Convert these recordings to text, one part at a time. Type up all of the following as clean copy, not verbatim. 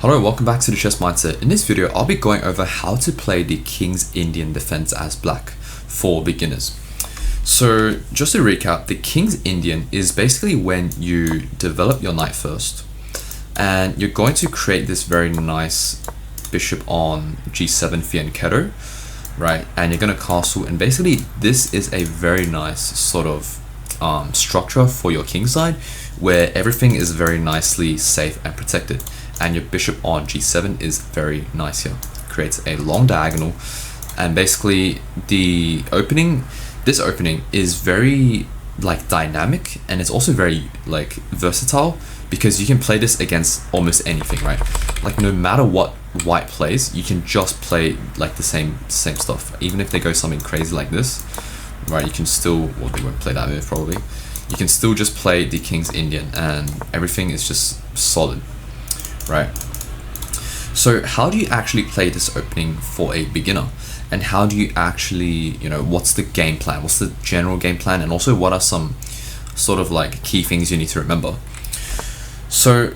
Hello, welcome back to the Chess Mindset. In this video, I'll be going over how to play the King's Indian defense as black for beginners. So just to recap, the King's Indian is basically when you develop your knight first and you're going to create this very nice bishop on g7 fianchetto, right? And you're going to castle, and basically this is a very nice sort of structure for your king side where everything is very nicely safe and protected. And your bishop on g7 is very nice here. Creates a long diagonal, and basically this opening is very like dynamic, and it's also very like versatile because you can play this against almost anything, right? Like no matter what white plays, you can just play like the same stuff. Even if they go something crazy like this, right? You can still, well, they won't play that move probably. You can still just play the King's Indian, and everything is just solid. Right. So how do you actually play this opening for a beginner? And how do you actually, what's the game plan? What's the general game plan? And also what are some sort of like key things you need to remember? So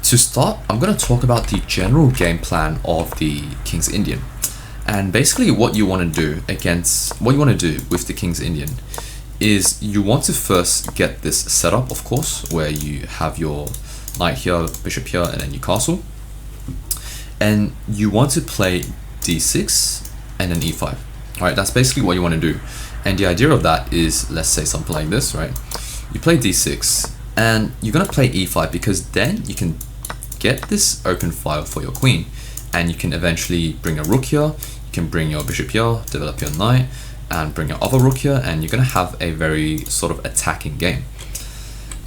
to start, I'm going to talk about the general game plan of the King's Indian. And basically what you want to do with the King's Indian is you want to first get this set up, of course, where you have your knight here, bishop here, and then you castle. And you want to play d6 and then e5. Alright, that's basically what you want to do. And the idea of that is, let's say something like this, right? You play d6 and you're going to play e5 because then you can get this open file for your queen, and you can eventually bring a rook here, you can bring your bishop here, develop your knight, and bring your other rook here, and you're going to have a very sort of attacking game.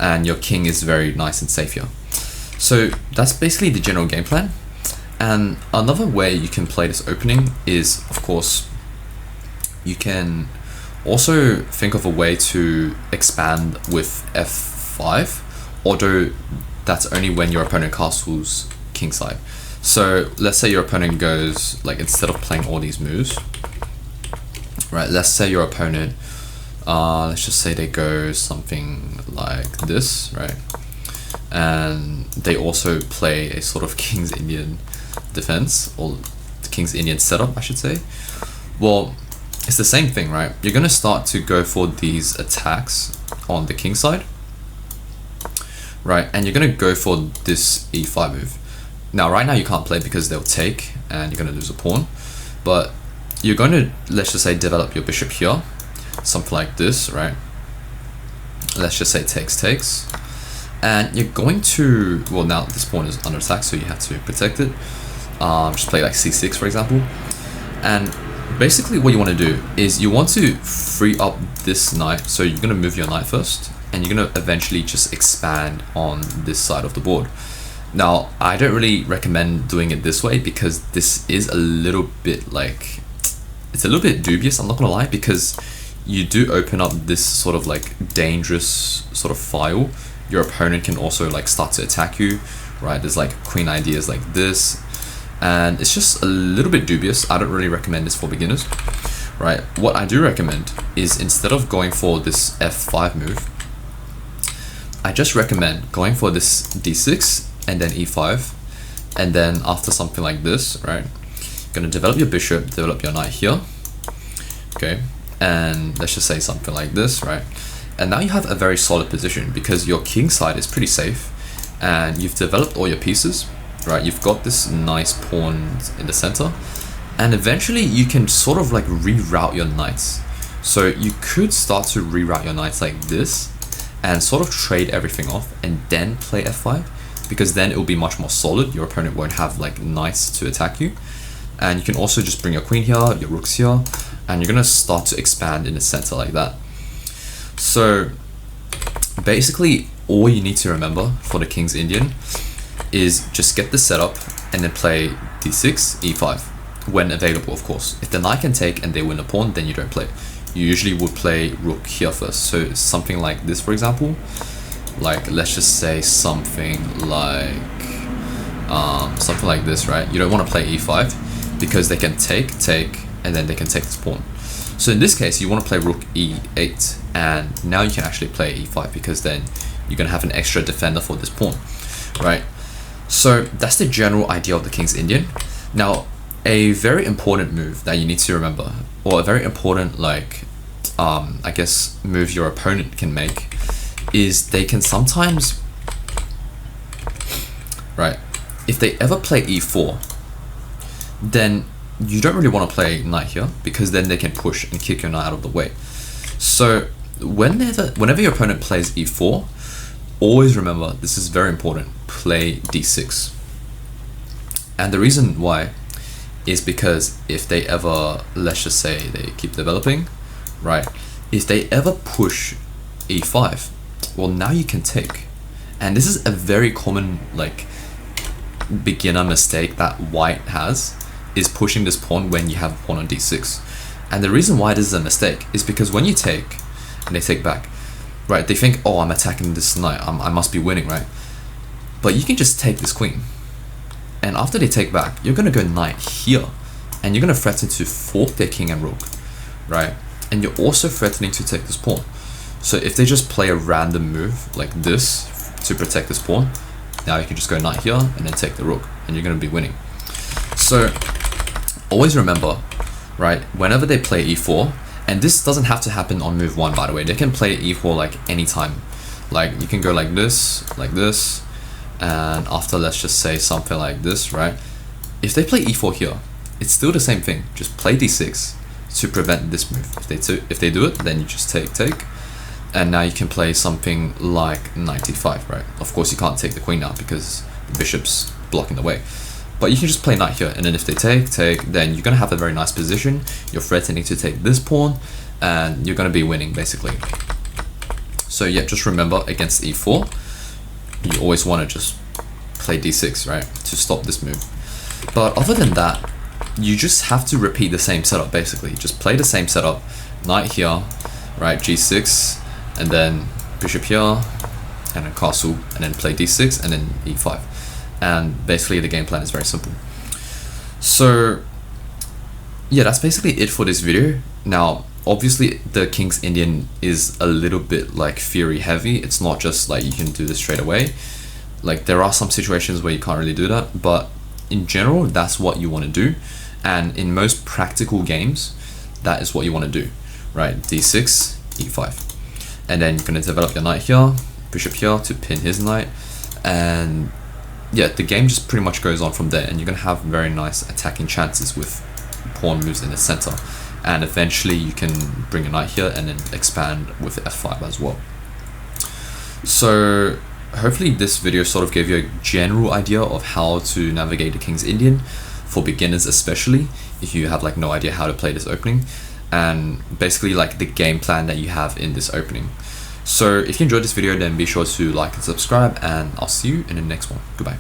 And your king is very nice and safe here. So that's basically the general game plan. And another way you can play this opening is, of course, you can also think of a way to expand with f5, although that's only when your opponent castles kingside. So let's say your opponent goes, like, instead of playing all these moves, right, let's say your opponent, let's just say they go something like this, right? And they also play a sort of King's Indian defense, or the King's Indian setup, I should say. Well, it's the same thing, right? You're going to start to go for these attacks on the king side, right? And you're going to go for this e5 move. Now, right now you can't play because they'll take and you're going to lose a pawn. But you're going to, let's just say, develop your bishop here, something like this, right? Let's just say takes. And you're going to, well, now this pawn is under attack, so you have to protect it. Just play like c6, for example. And basically what you want to do is you want to free up this knight. So you're going to move your knight first, and you're going to eventually just expand on this side of the board. Now, I don't really recommend doing it this way because this is a little bit like, it's a little bit dubious, I'm not going to lie, because you do open up this sort of like dangerous sort of file. Your opponent can also like start to attack you, right? There's like queen ideas like this, and it's just a little bit dubious. I don't really recommend this for beginners, right? What I do recommend is, instead of going for this f5 move, I just recommend going for this d6 and then e5, and then after something like this, right, you're gonna develop your bishop, develop your knight here, okay, and let's just say something like this, right? And now you have a very solid position because your king side is pretty safe and you've developed all your pieces, right? You've got this nice pawn in the center, and eventually you can sort of like reroute your knights. So you could start to reroute your knights like this and sort of trade everything off and then play f5, because then it will be much more solid. Your opponent won't have like knights to attack you. And you can also just bring your queen here, your rooks here, and you're gonna start to expand in the center like that. So basically all you need to remember for the King's Indian is just get the setup and then play d6, e5 when available, of course. If the knight can take and they win a pawn, then you don't play. You usually would play rook here first. So something like this, for example, like let's just say something like this, right? You don't want to play e5 because they can take, and then they can take this pawn. So in this case, you want to play rook e8, and now you can actually play e5 because then you're going to have an extra defender for this pawn, right? So that's the general idea of the King's Indian. Now, a very important move that you need to remember, or a very important I guess move your opponent can make, is they can sometimes, right, if they ever play e4, then you don't really want to play knight here, because then they can push and kick your knight out of the way. So whenever your opponent plays e4, always remember, this is very important, play d6. And the reason why is because if they ever, let's just say they keep developing, right, if they ever push e5, well, now you can take. And this is a very common beginner mistake that white has, is pushing this pawn when you have a pawn on d6. And the reason why this is a mistake is because when you take and they take back, right, they think, oh, I'm attacking this knight, I must be winning, right? But you can just take this queen, and after they take back, you're gonna go knight here, and you're gonna threaten to fork their king and rook, right? And you're also threatening to take this pawn. So if they just play a random move like this to protect this pawn, now you can just go knight here and then take the rook, and you're gonna be winning. So always remember, right, whenever they play e4, and this doesn't have to happen on move 1, by the way, they can play e4 anytime. You can go like this, and after, let's just say something like this, right? If they play e4 here, it's still the same thing. Just play d6 to prevent this move. If they do it, then you just take, and now you can play something like knight e5, right? Of course, you can't take the queen now because the bishop's blocking the way. But you can just play knight here, and then if they take, then you're gonna have a very nice position. You're threatening to take this pawn, and you're gonna be winning basically. So yeah, just remember, against e4, you always want to just play d6, right, to stop this move. But other than that, you just have to repeat the same setup basically. Just play the same setup, knight here, right, g6, and then bishop here, and then castle, and then play d6, and then e5. And basically the game plan is very simple. So yeah, that's basically it for this video. Now obviously the King's Indian is a little bit theory heavy. It's not just you can do this straight away. There are some situations where you can't really do that, but in general that's what you want to do. And in most practical games, that is what you want to do, right? d6, e5, and then you're going to develop your knight here, bishop here to pin his knight, and yeah, the game just pretty much goes on from there, and you're going to have very nice attacking chances with pawn moves in the center, and eventually you can bring a knight here and then expand with f5 as well. So hopefully this video sort of gave you a general idea of how to navigate the King's Indian, for beginners especially, if you have no idea how to play this opening, and basically the game plan that you have in this opening. So if you enjoyed this video, then be sure to like and subscribe, and I'll see you in the next one. Goodbye.